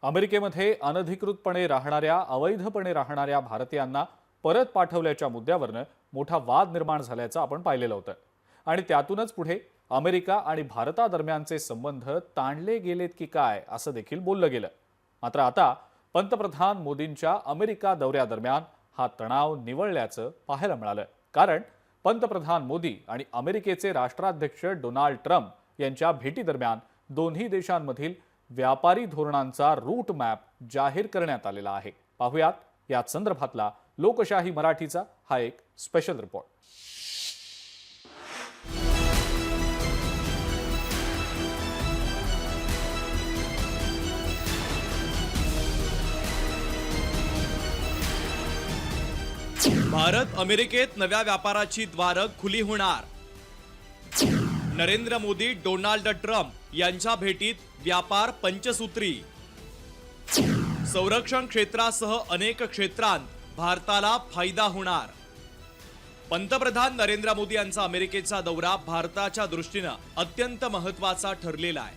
अमेरिकेमध्ये अनधिकृतपणे राहणाऱ्या अवैधपणे राहणाऱ्या भारतीयांना परत पाठवल्याच्या मुद्द्यावरनं मोठा वाद निर्माण झाल्याचं आपण पाहिलेलं होतं आणि त्यातूनच पुढे अमेरिका आणि भारतादरम्यानचे संबंध ताणले गेलेत की काय असं देखील बोललं गेलं। मात्र आता पंतप्रधान मोदींच्या अमेरिका दौऱ्यादरम्यान हा तणाव निवळल्याचं पाहायला मिळालं, कारण पंतप्रधान मोदी आणि अमेरिकेचे राष्ट्राध्यक्ष डोनाल्ड ट्रम्प यांच्या भेटीदरम्यान दोन्ही देशांमधील व्यापारी धोरणांचा रूट मॅप जाहीर करण्यात आलेला आहे। पाहुयात या संदर्भातला लोकशाही मराठीचा हा एक स्पेशल रिपोर्ट। भारत अमेरिकेत नव्या व्यापाराची द्वारं खुली होणार। नरेंद्र मोदी डोनाल्ड ट्रम्प यांच्या भेटीत व्यापार पंचसूत्री। संरक्षण क्षेत्रासह अनेक क्षेत्रांत भारताला फायदा होणार। पंतप्रधान नरेंद्र मोदी यांचा अमेरिकेचा दौरा भारताच्या दृष्टीने अत्यंत महत्त्वाचा ठरलेला आहे,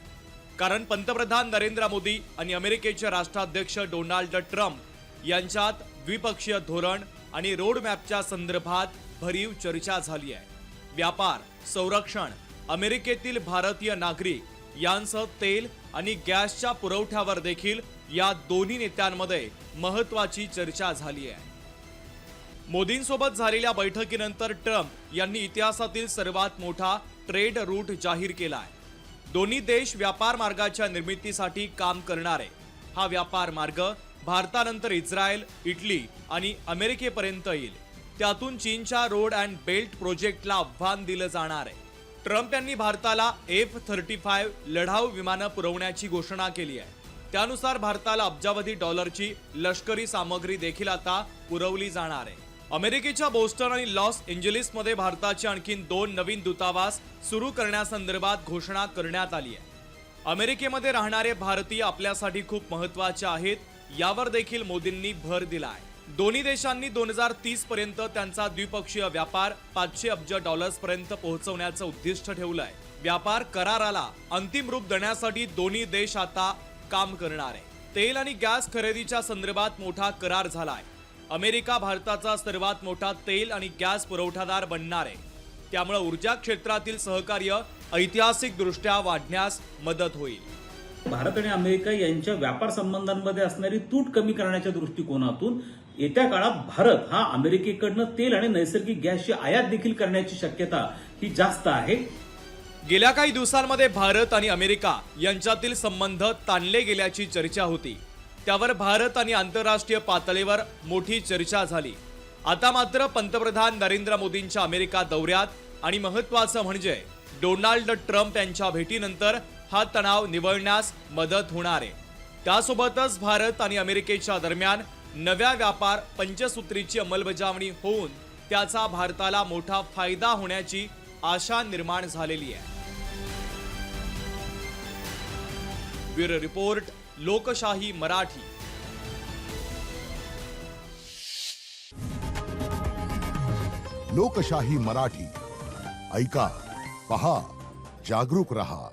कारण पंतप्रधान नरेंद्र मोदी आणि अमेरिकेचे राष्ट्राध्यक्ष डोनाल्ड ट्रम्प यांच्यात द्विपक्षीय धोरण आणि रोड मॅपच्या संदर्भात भरीव चर्चा झाली आहे। व्यापार, संरक्षण, अमेरिकेतील भारतीय नागरिक यांसह तेल आणि गॅसच्या पुरवठ्यावर देखील या दोन्ही नेत्यांमध्ये महत्त्वाची चर्चा झाली आहे। मोदींसोबत झालेल्या बैठकीनंतर ट्रम्प यांनी इतिहासातील सर्वात मोठा ट्रेड रूट जाहीर केला आहे। दोन्ही देश व्यापार मार्गाच्या निर्मितीसाठी काम करणार आहे। हा व्यापार मार्ग भारतानंतर इस्रायल, इटली आणि अमेरिकेपर्यंत येईल। त्यातून चीनच्या रोड अँड बेल्ट प्रोजेक्टला आव्हान दिलं जाणार आहे। ट्रम्प यांनी भारताला F-35 लढाऊ विमानं पुरवण्याची घोषणा केली आहे। त्यानुसार भारताला अब्जावधी डॉलरची लष्करी सामग्री देखील आता पुरवली जाणार आहे। अमेरिकेच्या बोस्टन आणि लॉस एंजेलिसमध्ये भारताचे आणखी 2 नवीन दूतावास सुरू करण्यासंदर्भात घोषणा करण्यात आली आहे। अमेरिकेमध्ये राहणारे भारतीय आपल्यासाठी खूप महत्त्वाचे आहेत, यावर देखील मोदींनी भर दिला आहे। दोन्ही देशांनी 2030 पर्यंत त्यांचा द्विपक्षीय व्यापार 500 अब्ज डॉलर्स पर्यंत पोहोचवण्याचं उद्दिष्ट ठेवलं आहे। व्यापार कराराला अंतिम रूप देण्यासाठी दोन्ही देश आता काम करणार आहे। तेल आणि गॅस खरेदीच्या संदर्भात मोठा करार झाला आहे। अमेरिका भारताचा सर्वात मोठा तेल आणि गॅस पुरवठादार बनणार आहे, त्यामुळे ऊर्जा क्षेत्रातील सहकार्य ऐतिहासिकदृष्ट्या वाढण्यास मदत होईल। भारत आणि अमेरिका यांच्या व्यापार संबंधांमध्ये असणारी तूट कमी करण्याच्या दृष्टिकोनातून येत्या काळात भारत हा अमेरिकेकडनं तेल आणि नैसर्गिक गॅसची आयात देखील करण्याची शक्यता ही जास्त आहे। गेल्या काही दिवसांमध्ये भारत आणि अमेरिका यांच्यातील संबंध ताणले गेल्याची चर्चा होती, त्यावर भारत आणि आंतरराष्ट्रीय पातळीवर मोठी चर्चा झाली। आता मात्र पंतप्रधान नरेंद्र मोदींच्या अमेरिका दौऱ्यात आणि महत्त्वाचं म्हणजे डोनाल्ड ट्रम्प यांच्या भेटीनंतर हा तणाव निवळण्यास मदत होणार आहे। त्यासोबतच भारत आणि अमेरिकेच्या दरम्यान नव्या व्यापार पंचसूत्रीची अंमलबजावणी होऊन त्याचा भारताला मोठा फायदा होण्याची आशा निर्माण झालेली आहे। ब्युरो रिपोर्ट, लोकशाही मराठी। लोकशाही मराठी ऐका, पहा, जागरूक रहा।